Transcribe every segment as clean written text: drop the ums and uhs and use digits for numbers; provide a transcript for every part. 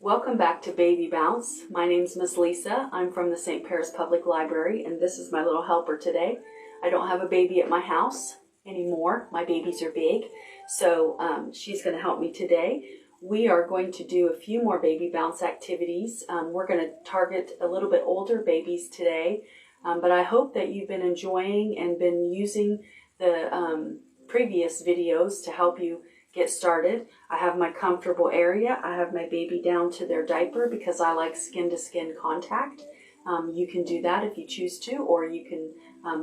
Welcome back to Baby Bounce. My name's Miss Lisa. I'm from the St. Paris Public Library, and this is my little helper today. I don't have a baby at my house anymore. My babies are big, so she's going to help me today. We are going to do a few more Baby Bounce activities. We're going to target a little bit older babies today, but I hope that you've been enjoying and been using the previous videos to help you get started. I have my comfortable area. I have my baby down to their diaper because I like skin-to-skin contact. You can do that if you choose to, or you can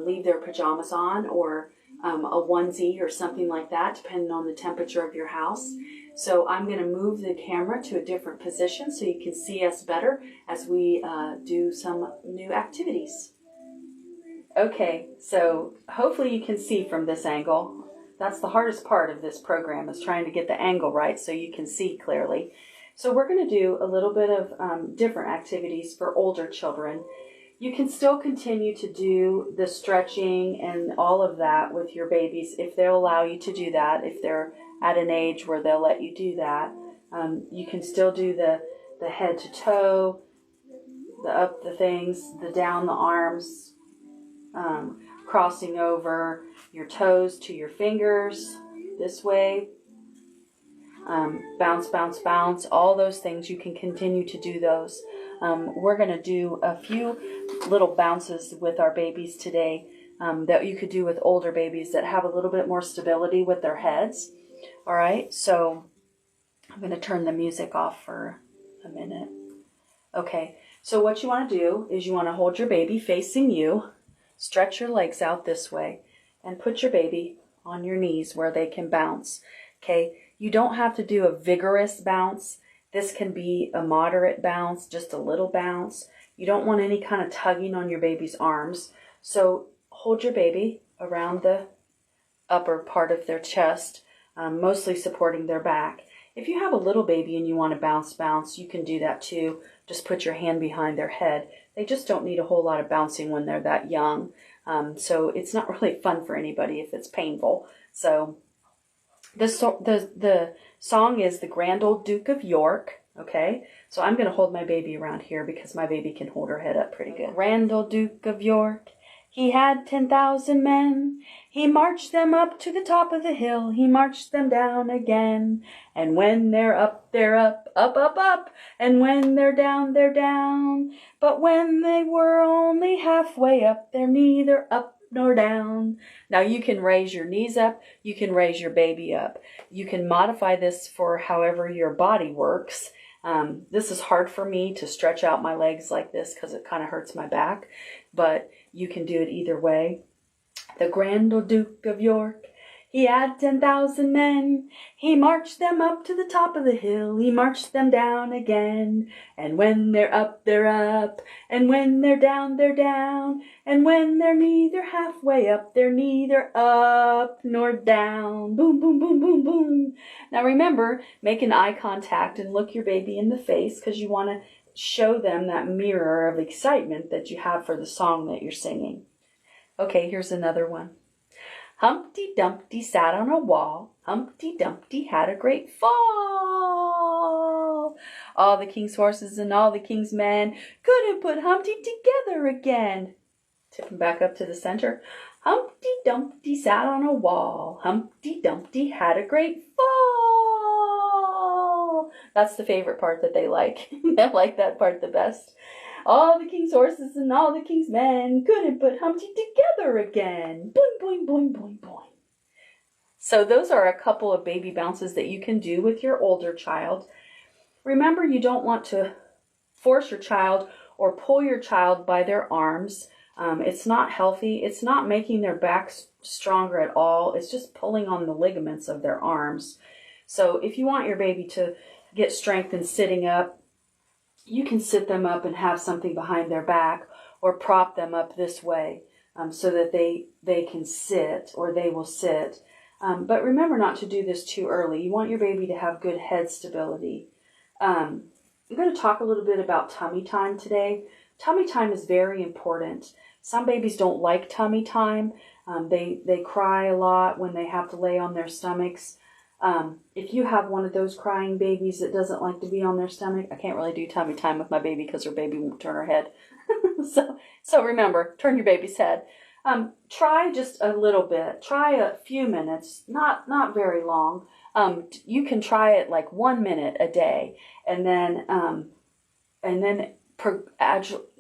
leave their pajamas on, or a onesie or something like that, depending on the temperature of your house. So I'm going to move the camera to a different position so you can see us better as we do some new activities. Okay, so hopefully you can see from this angle. That's the hardest part of this program, is trying to get the angle right so you can see clearly. So we're going to do a little bit of different activities for older children. You can still continue to do the stretching and all of that with your babies if they'll allow you to do that, if they're at an age where they'll let you do that. You can still do the head to toe, the up the things, the down the arms, crossing over your toes to your fingers this way, bounce, bounce, bounce, all those things. You can continue to do those. We're going to do a few little bounces with our babies today that you could do with older babies that have a little bit more stability with their heads. All right, so I'm going to turn the music off for a minute. Okay, so what you want to do is you want to hold your baby facing you. Stretch your legs out this way and put your baby on your knees where they can bounce. Okay, you don't have to do a vigorous bounce. This can be a moderate bounce, just a little bounce. You don't want any kind of tugging on your baby's arms. So hold your baby around the upper part of their chest, mostly supporting their back. If you have a little baby and you want to bounce, you can do that too. Just put your hand behind their head. They just don't need a whole lot of bouncing when they're that young. So it's not really fun for anybody if it's painful. So the song is The Grand Old Duke of York. Okay, so I'm going to hold my baby around here because my baby can hold her head up pretty good. Grand old Duke of York, he had 10,000 men. He marched them up to the top of the hill. He marched them down again. And when they're up, they're up, up, up, up. And when they're down, they're down. But when they were only halfway up, they're neither up nor down. Now you can raise your knees up. You can raise your baby up. You can modify this for however your body works. This is hard for me to stretch out my legs like this because it kind of hurts my back. But you can do it either way. The Grand Old Duke of York, he had 10,000 men. He marched them up to the top of the hill. He marched them down again. And when they're up, they're up. And when they're down, they're down. And when they're neither halfway up, they're neither up nor down. Boom, boom, boom, boom, boom. Now remember, make an eye contact and look your baby in the face because you want to show them that mirror of excitement that you have for the song that you're singing. Okay, here's another one. Humpty Dumpty sat on a wall. Humpty Dumpty had a great fall. All the king's horses and all the king's men couldn't put Humpty together again. Tip him back up to the center. Humpty Dumpty sat on a wall. Humpty Dumpty had a great fall. That's the favorite part that they like. They like that part the best. All the king's horses and all the king's men couldn't put Humpty together again. Boing, boing, boing, boing, boing. So those are a couple of baby bounces that you can do with your older child. Remember, you don't want to force your child or pull your child by their arms. It's not healthy. It's not making their backs stronger at all. It's just pulling on the ligaments of their arms. So if you want your baby to get strength in sitting up, you can sit them up and have something behind their back, or prop them up this way so that they can sit, or they will sit. But remember not to do this too early. You want your baby to have good head stability. I'm going to talk a little bit about tummy time today. Tummy time is very important. Some babies don't like tummy time. They cry a lot when they have to lay on their stomachs. If you have one of those crying babies that doesn't like to be on their stomach, I can't really do tummy time with my baby because her baby won't turn her head. So remember, turn your baby's head. Try just a little bit. Try a few minutes, not very long. You can try it like 1 minute a day, and then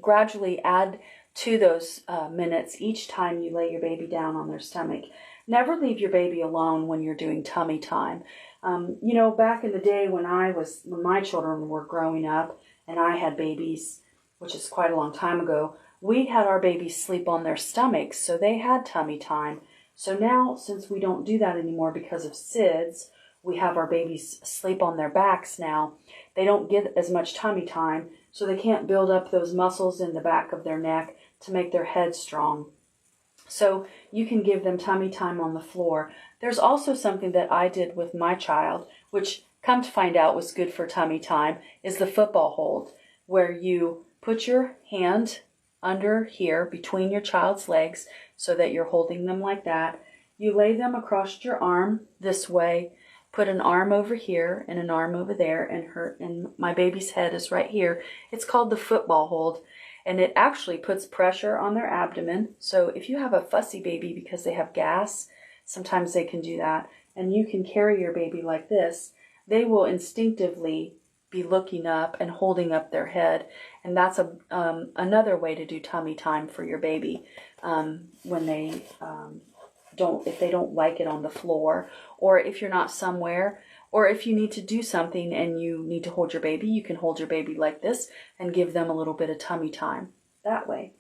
gradually add to those minutes each time you lay your baby down on their stomach. Never leave your baby alone when you're doing tummy time. Back in the day when my children were growing up and I had babies, which is quite a long time ago, we had our babies sleep on their stomachs, so they had tummy time. So now, since we don't do that anymore because of SIDS, we have our babies sleep on their backs now. They don't get as much tummy time, so they can't build up those muscles in the back of their neck to make their head strong. So you can give them tummy time on the floor. There's also something that I did with my child, which come to find out was good for tummy time, is the football hold, where you put your hand under here between your child's legs so that you're holding them like that. You lay them across your arm this way, put an arm over here and an arm over there, and my baby's head is right here. It's called the football hold, and it actually puts pressure on their abdomen. So if you have a fussy baby because they have gas, sometimes they can do that, and you can carry your baby like this. They will instinctively be looking up and holding up their head, and that's another way to do tummy time for your baby when they if they don't like it on the floor, or if you're not somewhere, or if you need to do something and you need to hold your baby, you can hold your baby like this and give them a little bit of tummy time that way.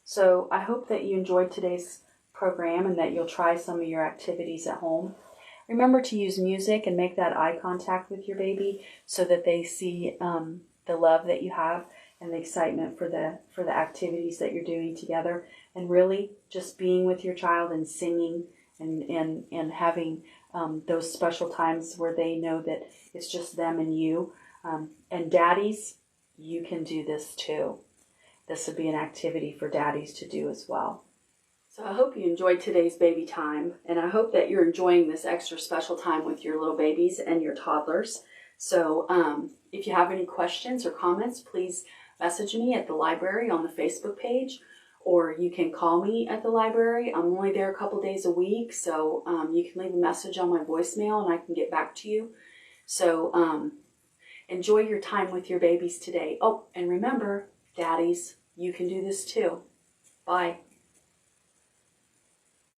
So I hope that you enjoyed today's program and that you'll try some of your activities at home. Remember to use music and make that eye contact with your baby so that they see the love that you have and the excitement for the activities that you're doing together, and really just being with your child and singing and having those special times where they know that it's just them and you. And daddies, you can do this too. This would be an activity for daddies to do as well. So I hope you enjoyed today's baby time, and I hope that you're enjoying this extra special time with your little babies and your toddlers. So if you have any questions or comments, please message me at the library on the Facebook page, or you can call me at the library. I'm only there a couple days a week, so you can leave a message on my voicemail and I can get back to you. So enjoy your time with your babies today. Oh, and remember, daddies, you can do this too. Bye.